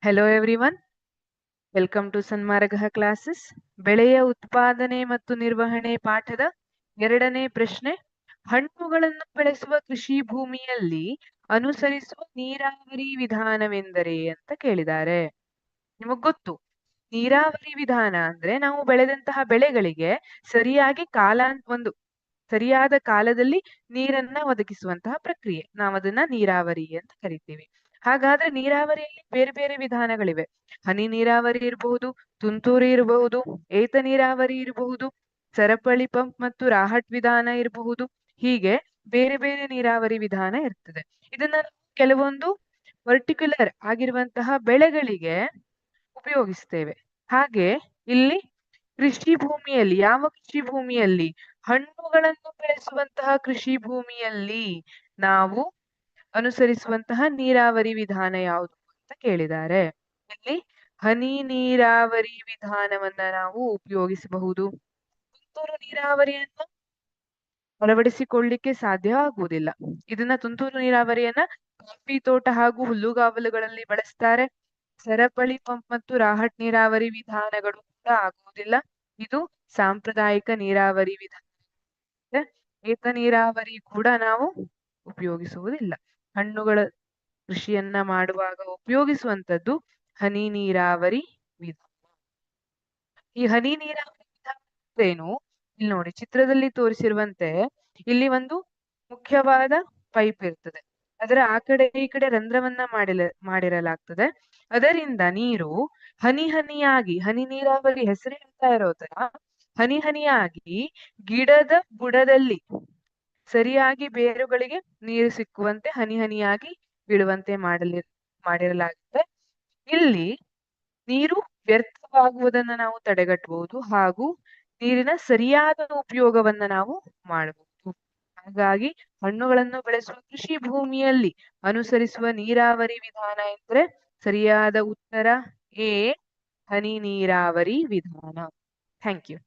Hello everyone, welcome to Sanmarga classes. ಬೆಳೆಯ ಉತ್ಪಾದನೆ ಮತ್ತು ನಿರ್ವಹಣೆ ಪಾಠದ 2ನೇ ಪ್ರಶ್ನೆ. ಹಣ್ಣುಗಳನ್ನು ಬೆಳೆಸುವ ಕೃಷಿ ಭೂಮಿಯಲ್ಲಿ ಅನುಸರಿಸುವ ನೀರಾವರಿ ವಿಧಾನವೆಂದರೆ ಅಂತ ಕೇಳಿದ್ದಾರೆ. ನಿಮಗ್ ಗೊತ್ತು, ನೀರಾವರಿ ವಿಧಾನ ಅಂದ್ರೆ ನಾವು ಬೆಳೆದಂತಹ ಬೆಳೆಗಳಿಗೆ ಸರಿಯಾಗಿ ಸರಿಯಾದ ಕಾಲದಲ್ಲಿ ನೀರನ್ನ ಒದಗಿಸುವಂತಹ ಪ್ರಕ್ರಿಯೆ. ನಾವು ಅದನ್ನ ನೀರಾವರಿ ಅಂತ ಕರಿತೀವಿ. ಹಾಗಾದ್ರೆ ನೀರಾವರಿಯಲ್ಲಿ ಬೇರೆ ಬೇರೆ ವಿಧಾನಗಳಿವೆ. ಹನಿ ನೀರಾವರಿ ಇರಬಹುದು, ತುಂತುರು ಇರಬಹುದು, ಏತ ನೀರಾವರಿ ಇರಬಹುದು, ಸರಪಳಿ ಪಂಪ್ ಮತ್ತು ರಾಹಟ್ ವಿಧಾನ ಇರಬಹುದು. ಹೀಗೆ ಬೇರೆ ಬೇರೆ ನೀರಾವರಿ ವಿಧಾನ ಇರ್ತದೆ. ಇದನ್ನ ಕೆಲವೊಂದು ಪರ್ಟಿಕ್ಯುಲರ್ ಆಗಿರುವಂತಹ ಬೆಳೆಗಳಿಗೆ ಉಪಯೋಗಿಸ್ತೇವೆ. ಹಾಗೆ ಇಲ್ಲಿ ಯಾವ ಕೃಷಿ ಭೂಮಿಯಲ್ಲಿ, ಹಣ್ಣುಗಳನ್ನು ಬೆಳೆಸುವಂತಹ ಕೃಷಿ ಭೂಮಿಯಲ್ಲಿ ನಾವು ಅನುಸರಿಸುವಂತಹ ನೀರಾವರಿ ವಿಧಾನ ಯಾವುದು ಅಂತ ಕೇಳಿದ್ದಾರೆ. ಇಲ್ಲಿ ಹನಿ ನೀರಾವರಿ ವಿಧಾನವನ್ನ ನಾವು ಉಪಯೋಗಿಸಬಹುದು. ತುಂತುರು ನೀರಾವರಿಯನ್ನ ಅಳವಡಿಸಿಕೊಳ್ಳಿಕ್ಕೆ ಸಾಧ್ಯ ಆಗುವುದಿಲ್ಲ. ತುಂತುರು ನೀರಾವರಿಯನ್ನ ಕಾಫಿ ತೋಟ ಹಾಗೂ ಹುಲ್ಲುಗಾವಲುಗಳಲ್ಲಿ ಬಳಸ್ತಾರೆ. ಸರಪಳಿ ಪಂಪ್ ಮತ್ತು ರಾಹಟ್ ನೀರಾವರಿ ವಿಧಾನಗಳು ಕೂಡ ಆಗುವುದಿಲ್ಲ. ಇದು ಸಾಂಪ್ರದಾಯಿಕ ನೀರಾವರಿ ವಿಧಾನ. ಏತ ನೀರಾವರಿ ಕೂಡ ನಾವು ಉಪಯೋಗಿಸುವುದಿಲ್ಲ. ಹಣ್ಣುಗಳ ಕೃಷಿಯನ್ನ ಮಾಡುವಾಗ ಉಪಯೋಗಿಸುವಂತದ್ದು ಹನಿ ನೀರಾವರಿ ವಿಧಾನ. ಈ ಹನಿ ನೀರಾವರಿ ವಿಧಾನ ಏನು? ಇಲ್ಲಿ ನೋಡಿ, ಚಿತ್ರದಲ್ಲಿ ತೋರಿಸಿರುವಂತೆ ಇಲ್ಲಿ ಒಂದು ಮುಖ್ಯವಾದ ಪೈಪ್ ಇರ್ತದೆ. ಅದರ ಆ ಕಡೆ ಈ ಕಡೆ ರಂಧ್ರವನ್ನ ಮಾಡಿರಲಾಗ್ತದೆ. ಅದರಿಂದ ನೀರು ಹನಿ ಹನಿಯಾಗಿ, ಹನಿ ನೀರಾವರಿ ಹೆಸರು ಹೇಳ್ತಾ ಇರೋ ತರ ಹನಿ ಹನಿಯಾಗಿ ಗಿಡದ ಬುಡದಲ್ಲಿ ಸರಿಯಾಗಿ ಬೇರುಗಳಿಗೆ ನೀರು ಸಿಕ್ಕುವಂತೆ ಹನಿ ಹನಿಯಾಗಿ ಬೀಳುವಂತೆ ಮಾಡಿರಲಾಗುತ್ತೆ. ಇಲ್ಲಿ ನೀರು ವ್ಯರ್ಥವಾಗುವುದನ್ನ ನಾವು ತಡೆಗಟ್ಟಬಹುದು ಹಾಗೂ ನೀರಿನ ಸರಿಯಾದ ಉಪಯೋಗವನ್ನ ನಾವು ಮಾಡಬಹುದು. ಹಾಗಾಗಿ ಹಣ್ಣುಗಳನ್ನು ಬೆಳೆಸುವ ಕೃಷಿ ಭೂಮಿಯಲ್ಲಿ ಅನುಸರಿಸುವ ನೀರಾವರಿ ವಿಧಾನ ಎಂದ್ರೆ ಸರಿಯಾದ ಉತ್ತರ ಎ, ಹನಿ ನೀರಾವರಿ ವಿಧಾನ. Thank you.